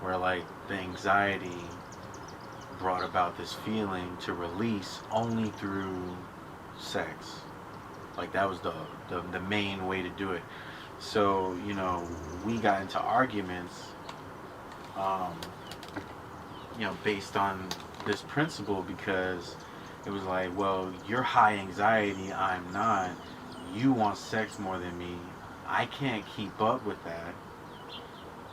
where like the anxiety brought about this feeling to release only through sex. Like that was the main way to do it. So, you know, we got into arguments, um, you know, based on this principle because it was like, well, you're high anxiety, I'm not. You want sex more than me. I can't keep up with that.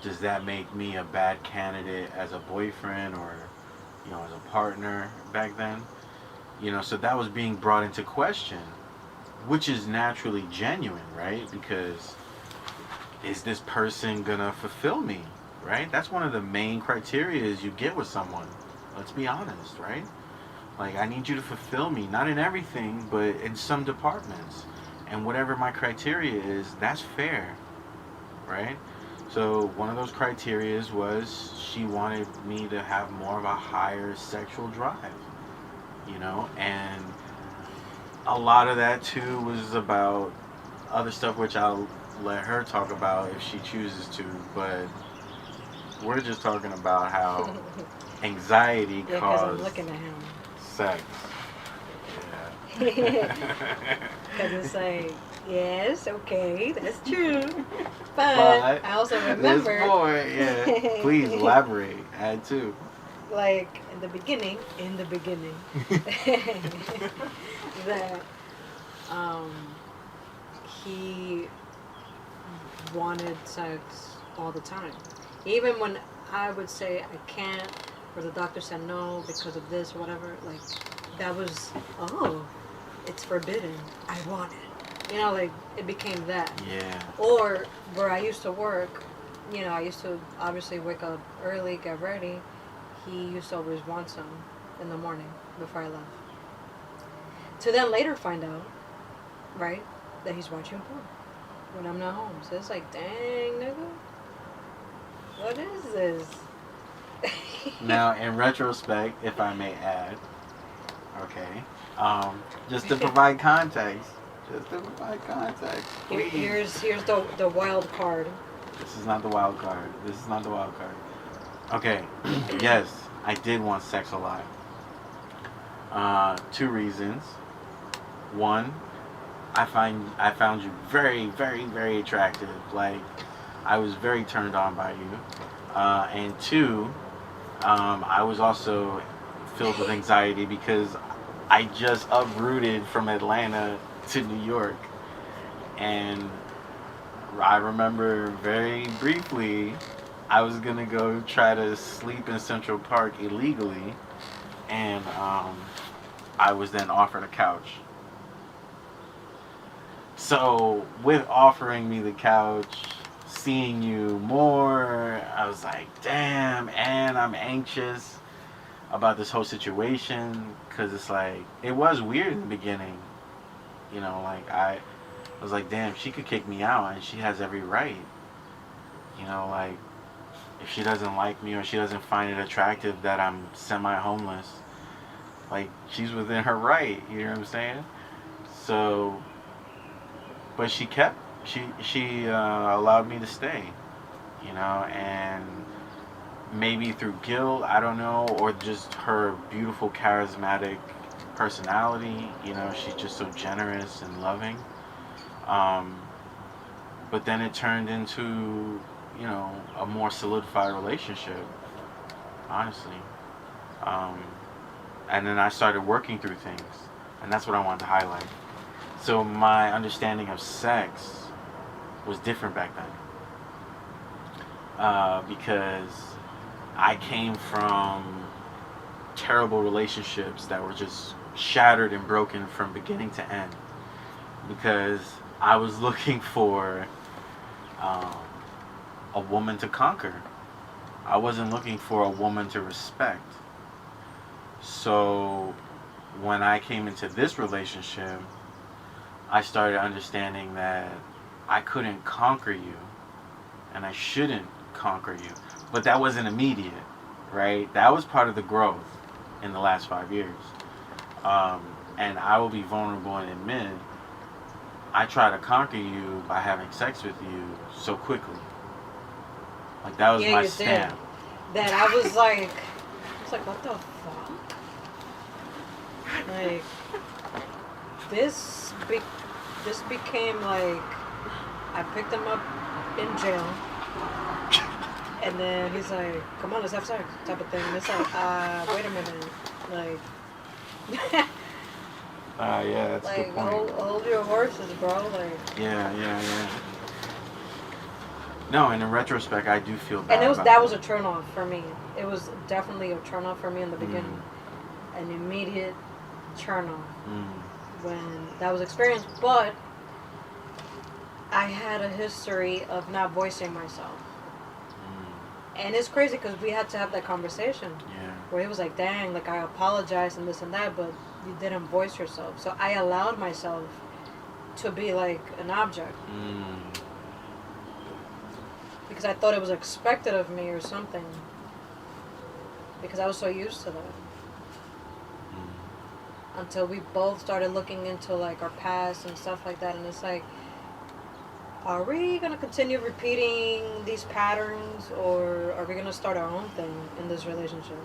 Does that make me a bad candidate as a boyfriend or, you know, as a partner back then? You know, so that was being brought into question, which is naturally genuine, right? Because is this person gonna fulfill me, right? That's one of the main criteria is you get with someone. Let's be honest, right? Like, I need you to fulfill me, not in everything, but in some departments. And whatever my criteria is, that's fair, right? So one of those criteria was she wanted me to have more of a higher sexual drive, you know, and a lot of that too was about other stuff which I'll let her talk about if she chooses to, but we're just talking about how anxiety Yeah, because I'm looking at him. Sex. Yeah. Because it's like, yes, okay, that's true. But I also remember. This boy, yeah. Please elaborate. Add to. Like in the beginning, that he wanted sex all the time. Even when I would say I can't, or the doctor said no because of this, whatever, like that was, oh, it's forbidden. I want it. You know, like it became that. Yeah. Or where I used to work, you know, I used to obviously wake up early, get ready. He used to always want some in the morning before I left. To then later find out, right, that he's watching porn when I'm not home. So it's like, dang, nigga, what is this? Now, in retrospect, if I may add, okay, just to provide context, please. Here's the wild card. This is not the wild card. Okay, yes, I did want sex a lot. Two reasons. One, I found you very, very, very attractive. Like, I was very turned on by you. And two, I was also filled with anxiety because I just uprooted from Atlanta to New York. And I remember very briefly, I was going to go try to sleep in Central Park illegally. And I was then offered a couch. So, with offering me the couch, seeing you more, I was like, damn, and I'm anxious about this whole situation because it's like, it was weird in the beginning. You know, like, I was like, damn, she could kick me out and she has every right. You know, like, if she doesn't like me or she doesn't find it attractive that I'm semi-homeless, like, she's within her right, you know what I'm saying? So, but she allowed me to stay, you know, and maybe through guilt, I don't know, or just her beautiful, charismatic personality, you know, she's just so generous and loving. But then it turned into, you know, a more solidified relationship, honestly. And then I started working through things, and that's what I wanted to highlight. So my understanding of sex was different back then, because I came from terrible relationships that were just shattered and broken from beginning to end, because I was looking for a woman to conquer. I wasn't looking for a woman to respect. So when I came into this relationship, I started understanding that I couldn't conquer you and I shouldn't conquer you. But that wasn't immediate, right? That was part of the growth in the last 5 years. And I will be vulnerable and admit, I try to conquer you by having sex with you so quickly. Like, that was my stamp. that I was like, what the fuck? Like, this became like, I picked him up in jail, and then he's like, come on, let's have sex, type of thing. And it's like, wait a minute, like, yeah, that's a good point. hold your horses, bro. Like, yeah. No, and in retrospect, I do feel bad. And that was a turn off for me. It was definitely a turn off for me in the beginning. An immediate turn off when that was experienced. But I had a history of not voicing myself. And it's crazy because we had to have that conversation. Yeah. Where he was like, dang, like, I apologize and this and that, but you didn't voice yourself. So I allowed myself to be like an object. Because I thought it was expected of me or something. Because I was so used to that. Until we both started looking into like our past and stuff like that. And it's like, are we going to continue repeating these patterns, or are we going to start our own thing in this relationship?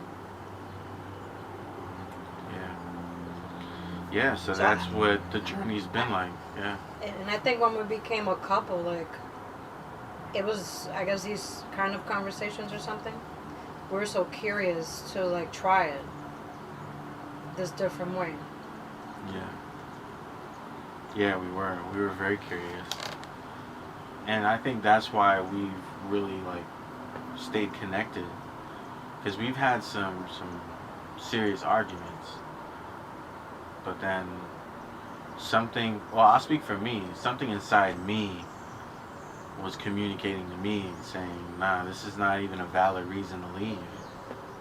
Yeah, so that's what the journey's been like. Yeah. And I think when we became a couple, like, it was, I guess, these kind of conversations or something. We were so curious to like try it this different way. Yeah, we were very curious. And I think that's why we've really like stayed connected, because we've had some serious arguments, but then something, well, I'll speak for me, something inside me was communicating to me and saying, nah, this is not even a valid reason to leave.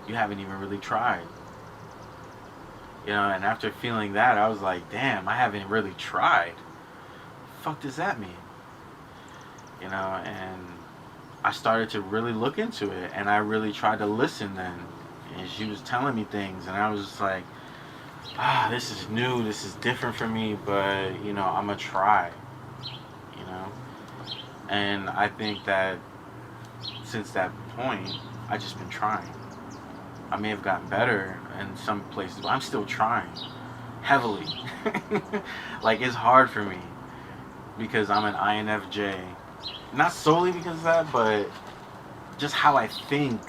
You haven't even really tried. You know, and after feeling that, I was like, damn, I haven't really tried. The fuck does that mean? You know, and I started to really look into it, and I really tried to listen then. And she was telling me things, and I was just like, this is new, this is different for me, but, you know, I'm gonna try, you know? And I think that since that point, I've just been trying. I may have gotten better in some places, but I'm still trying heavily. Like, it's hard for me because I'm an INFJ. Not solely because of that, but just how I think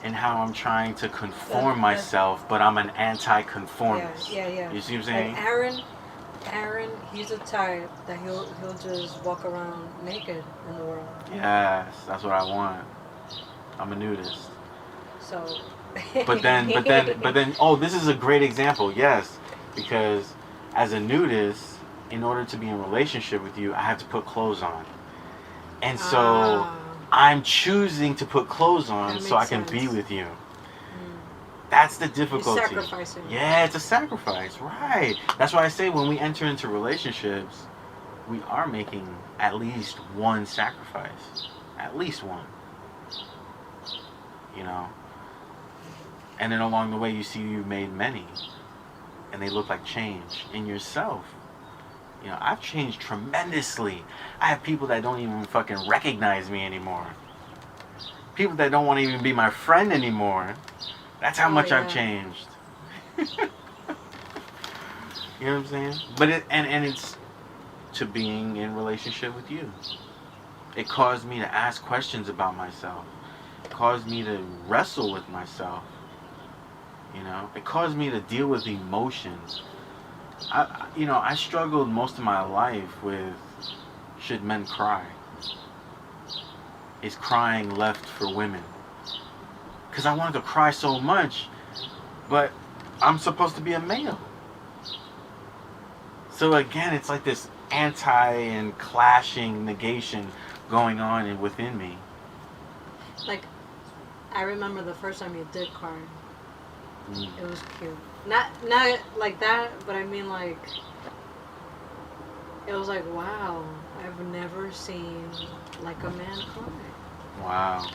and how I'm trying to conform myself, but I'm an anti-conformist. Yeah. You see what I'm saying? Like Aaron, he's a type that he'll just walk around naked in the world. Yes, that's what I want. I'm a nudist. So. But then, oh, this is a great example. Yes, because as a nudist, in order to be in a relationship with you, I have to put clothes on. And so I'm choosing to put clothes on so I can be with you. That's the difficulty. You're sacrificing. Yeah, it's a sacrifice, right? That's why I say when we enter into relationships, we are making at least one sacrifice. At least one. You know? And then along the way, you see you've made many. And they look like change in yourself. You know, I've changed tremendously. I have people that don't even fucking recognize me anymore. People that don't want to even be my friend anymore. That's how much I've changed. You know what I'm saying? But it's to being in relationship with you. It caused me to ask questions about myself. It caused me to wrestle with myself. You know, it caused me to deal with emotions. I struggled most of my life with, should men cry? Is crying left for women? Because I wanted to cry so much, but I'm supposed to be a male. So again, it's like this anti and clashing negation going on within me. Like, I remember the first time you did cry. It was cute. Not like that, but I mean, like, it was like, wow, I've never seen like a man cry. Wow.